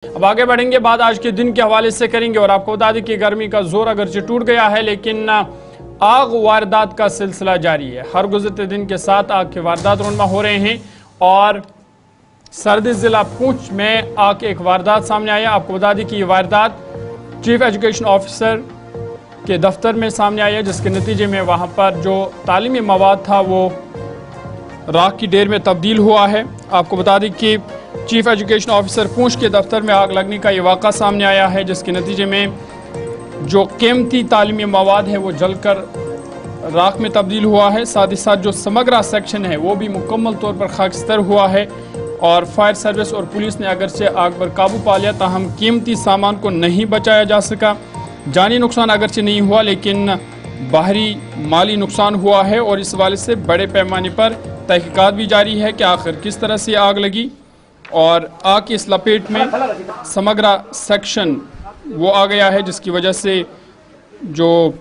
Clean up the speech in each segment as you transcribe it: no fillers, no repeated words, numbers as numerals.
अब आगे बढ़ेंगे, बात आज के दिन के हवाले से करेंगे और आपको बता दें कि गर्मी का जोर अगरचे टूट गया है लेकिन आग वारदात का सिलसिला जारी है। हर गुजरते दिन के साथ आग के वारदात रोनमा हो रहे हैं और सर्दी जिला पुंछ में आग के एक वारदात सामने आया। आपको बता दें कि ये वारदात चीफ एजुकेशन ऑफिसर के दफ्तर में सामने आया, जिसके नतीजे में वहां पर जो तालीमी मवाद था वो राख की ढेर में तब्दील हुआ है। आपको बता दें कि चीफ एजुकेशन ऑफिसर पुंछ के दफ्तर में आग लगने का ये वाक़ा सामने आया है, जिसके नतीजे में जो कीमती तालीमी मवाद है वो जलकर राख में तब्दील हुआ है। साथ ही साथ जो समग्रा सेक्शन है वो भी मुकम्मल तौर पर खाकस्तर हुआ है और फायर सर्विस और पुलिस ने अगरचे आग पर काबू पा लिया, ताहम कीमती सामान को नहीं बचाया जा सका। जानी नुकसान अगरचे नहीं हुआ लेकिन बाहरी माली नुकसान हुआ है और इस हवाले से बड़े पैमाने पर तहकीकात भी जारी है कि आखिर किस तरह से आग लगी और आग की इस लपेट में समग्रा सेक्शन वो आ गया है, जिसकी वजह से जो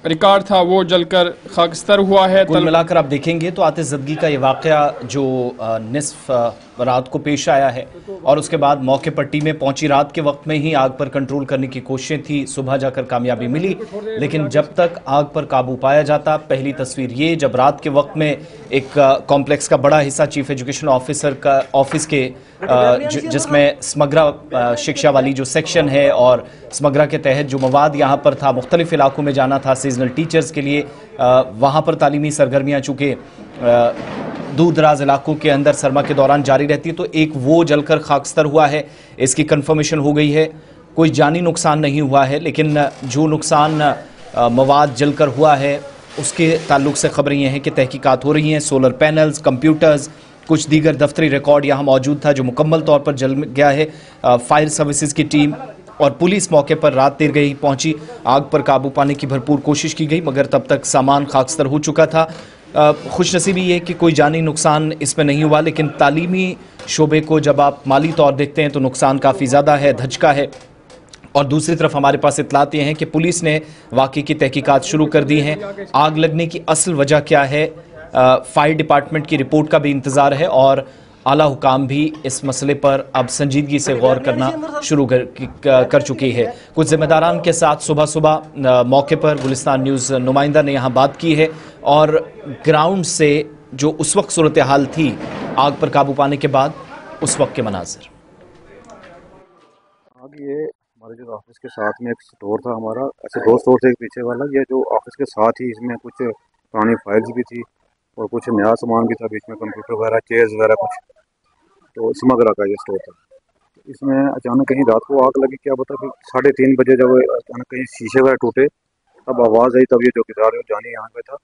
रिकॉर्ड था वो जलकर खाकस्तर हुआ है। कुल मिलाकर आप देखेंगे तो आतिशज़दगी का ये वाक़या जो निस्फ रात को पेश आया है और उसके बाद मौके पर टीमें पहुंची। रात के वक्त में ही आग पर कंट्रोल करने की कोशिशें थी, सुबह जाकर कामयाबी मिली, लेकिन जब तक आग पर काबू पाया जाता, पहली तस्वीर ये जब रात के वक्त में एक कॉम्प्लेक्स का बड़ा हिस्सा चीफ एजुकेशन ऑफिसर का ऑफिस के जिसमें समग्रा शिक्षा वाली जो सेक्शन है और समग्रा के तहत जो मवाद यहाँ पर था, मुख्तलिफ इलाकों में जाना था सीजनल टीचर्स के लिए, वहाँ पर तालीमी सरगर्मियाँ चूँकि दूर दराज इलाकों के अंदर सरमा के दौरान जारी रहती है, तो एक वो जलकर खाकस्तर हुआ है, इसकी कंफर्मेशन हो गई है। कोई जानी नुकसान नहीं हुआ है, लेकिन जो नुकसान मवाद जलकर हुआ है उसके ताल्लुक से खबरें ये हैं कि तहकीकात हो रही हैं। सोलर पैनल्स, कंप्यूटर्स, कुछ दीगर दफ्तरी रिकॉर्ड यहाँ मौजूद था जो मुकम्मल तौर पर जल गया है। फायर सर्विसेज की टीम और पुलिस मौके पर रात देर गई पहुंची, आग पर काबू पाने की भरपूर कोशिश की गई, मगर तब तक सामान खाकस्तर हो चुका था। खुशनसीबी ये कि कोई जानी नुकसान इसमें नहीं हुआ, लेकिन तालीमी शोबे को जब आप माली तौर देखते हैं तो नुकसान काफ़ी ज़्यादा है, धचका है। और दूसरी तरफ हमारे पास इतलात ये हैं कि पुलिस ने वाक़े की तहकीकात शुरू कर दी हैं। आग लगने की असल वजह क्या है, फायर डिपार्टमेंट की रिपोर्ट का भी इंतज़ार है और आला हुकाम भी इस मसले पर अब संजीदगी से गौर करना शुरू कर चुकी है। कुछ ज़िम्मेदारान के साथ सुबह सुबह मौके पर गुलिस्तान न्यूज़ नुमाइंदा ने यहाँ बात की है और ग्राउंड से जो उस वक्त सूरत हाल थी आग पर काबू पाने के बाद उस वक्त के मनाजिर। आग ये हमारे जो ऑफिस के साथ में एक स्टोर था हमारा, ऐसे दो स्टोर थे एक पीछे वाला, ये जो ऑफिस के साथ ही इसमें कुछ पुरानी फाइल्स भी थी और कुछ नया सामान भी था, बीच में कंप्यूटर वगैरह, चेयर्स वगैरह कुछ, तो समग्रा का ये स्टोर था। इसमें अचानक कहीं रात को आग लगी, क्या पता फिर 3:30 बजे जब अचानक कहीं शीशे वगैरह टूटे तब आवाज़ आई, तब ये जो किराए जानी यहाँ पे था,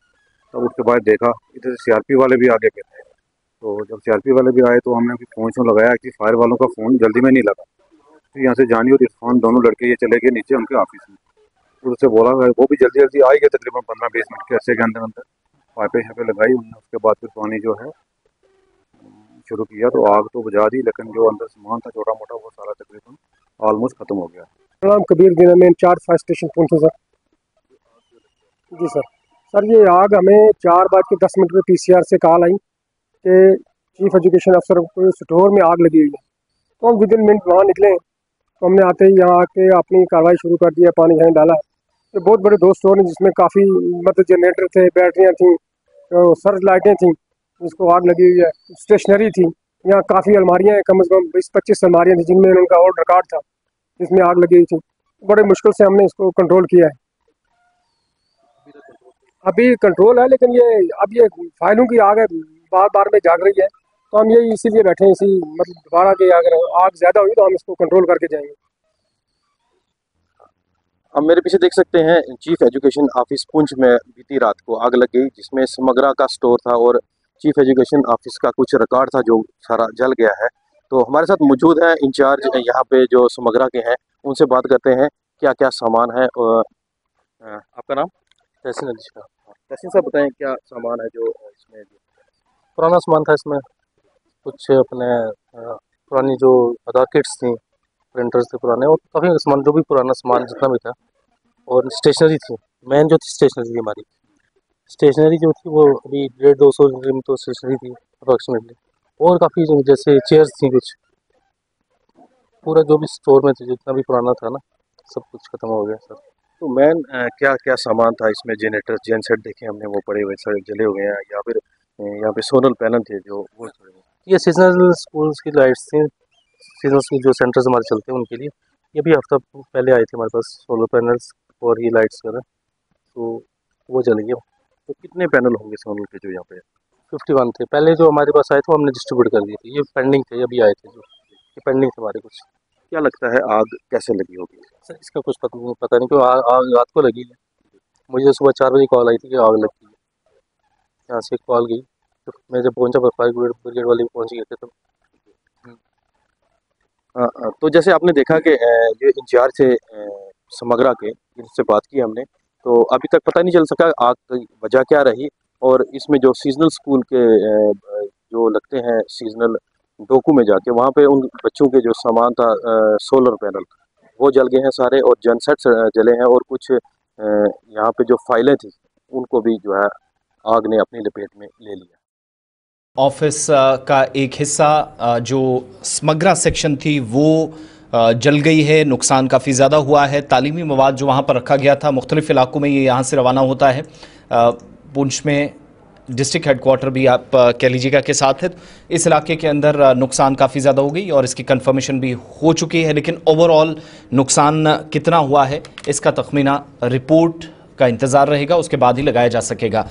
तब उसके बाद देखा इधर से सीआरपी वाले भी आगे के थे। तो जब सीआरपी वाले भी आए तो हमने फ़ोन लगाया कि फायर वालों का फ़ोन जल्दी में नहीं लगा। फिर यहाँ से जानी और इरफान दोनों लड़के ये चले गए नीचे उनके ऑफिस में, फिर उससे बोला वो भी जल्दी जल्दी आ गए, तकरीबन 15-20 मिनट के अर्से के अंदर अंदर पाइपें शाइपें लगाई उन्होंने। उसके बाद फिर पानी जो है शुरू किया तो आग तो बुझा दी, लेकिन जो अंदर सामान था छोटा मोटा वो सारा तकरीबन ऑलमोस्ट खत्म हो गया। नाम कबीर दिन, मैं इंचार्ज फायर स्टेशन पहुँचा सर। जी सर, ये आग हमें 4:10 पे पीसीआर से कॉल आई कि चीफ एजुकेशन अफसर को स्टोर में आग लगी हुई है। तो हम विदिन मिनट वहाँ निकले, तो हमने आते ही यहाँ आके अपनी कार्रवाई शुरू कर दी है, पानी यहाँ डाला है। तो बहुत बड़े दो स्टोर हैं जिसमें काफ़ी मतलब जनरेटर थे, बैटरियाँ थी, तो सर्च लाइटें थी जिसको आग लगी हुई है, स्टेशनरी थी, यहाँ काफ़ी अलमारियाँ हैं, कम से कम 20-25 अलमारियाँ थी जिनमें उनका ऑर्डर कार्ड था जिसमें आग लगी हुई थी। बड़े मुश्किल से हमने इसको कंट्रोल किया है। अभी कंट्रोल है, लेकिन अब ये फाइलों की आग है, बार बार में जाग रही है, तो हम यही इसीलिए बैठे हैं, इसी मतलब दोबारा के अगर आग ज़्यादा हुई तो हम इसको कंट्रोल करके जाएंगे। अब मेरे पीछे देख सकते हैं चीफ एजुकेशन ऑफिस पुंछ में बीती रात को आग लग गई, जिसमें समग्रा का स्टोर था और चीफ एजुकेशन ऑफिस का कुछ रिकॉर्ड था जो सारा जल गया है। तो हमारे साथ मौजूद है इंचार्ज यहाँ पे जो समग्रा के हैं, उनसे बात करते हैं क्या क्या सामान है। और आपका नाम? तहसीन अली शाह। तहसीन साहब बताएं क्या सामान है जो इसमें? पुराना सामान था इसमें, कुछ अपने पुरानी जो आधार किट्स थी, प्रिंटर्स थे पुराने, और काफ़ी सामान जो भी पुराना सामान जितना भी था, और स्टेशनरी थी। मेन जो थी स्टेशनरी थी, हमारी स्टेशनरी जो थी वो अभी 150-200 में तो स्टेशनरी थी अप्रॉक्सीमेटली, और काफ़ी जैसे चेयर्स थी कुछ। पूरा जो भी स्टोर में जितना भी पुराना था ना, सब कुछ खत्म हो गया सर। तो मैन क्या क्या सामान था इसमें? जनरेटर, जेन सेट देखे हमने, वो पड़े हुए सड़क जले हुए हैं, या फिर यहाँ पे सोलर पैनल थे जो वो सड़े हुए ये सीजनल स्कूल्स की लाइट्स थी, सीजनल की जो सेंटर्स हमारे चलते हैं उनके लिए। ये भी हफ्ता पहले आए थे हमारे पास सोलर पैनल्स और ये लाइट्स वगैरह, तो वो जल गए। तो कितने पैनल होंगे सोलर के जो यहाँ पे? 51 थे पहले जो हमारे पास आए थे, वो हमने डिस्ट्रीब्यूट कर दिए थे। ये पेंडिंग थे, अभी आए थे जो, ये पेंडिंग थे हमारे कुछ। क्या लगता है आग कैसे लगी होगी? सर इसका कुछ पता नहीं, क्यों आग रात को लगी है। मुझे सुबह 4 बजे कॉल आई थी कि आग लगी है, यहाँ से कॉल गई, तो मैं जब पहुँचा फायर ब्रिगेड वाले भी पहुँच गए थे तब। तो जैसे आपने देखा कि ये इंचार्ज थे समग्रा के, जिनसे बात की हमने, तो अभी तक पता नहीं चल सका आग की वजह क्या रही। और इसमें जो सीजनल स्कूल के जो लगते हैं सीजनल डोकू में जाके, वहाँ पे उन बच्चों के जो सामान था, सोलर पैनल, वो जल गए हैं सारे, और जनसेट्स जले हैं, और कुछ यहाँ पे जो फाइलें थी उनको भी जो है आग ने अपनी लपेट में ले लिया। ऑफिस का एक हिस्सा जो समग्रा सेक्शन थी वो जल गई है, नुकसान काफ़ी ज़्यादा हुआ है। तालीमी मवाद जो वहाँ पर रखा गया था मुख्तलिफ इलाकों में, ये यहाँ से रवाना होता है। पुंछ में डिस्ट्रिक्ट हेडक्वार्टर भी आप कह लीजिएगा के साथ है। इस इलाके के अंदर नुकसान काफ़ी ज़्यादा हो गई और इसकी कंफर्मेशन भी हो चुकी है, लेकिन ओवरऑल नुकसान कितना हुआ है इसका तखमीना रिपोर्ट का इंतज़ार रहेगा, उसके बाद ही लगाया जा सकेगा।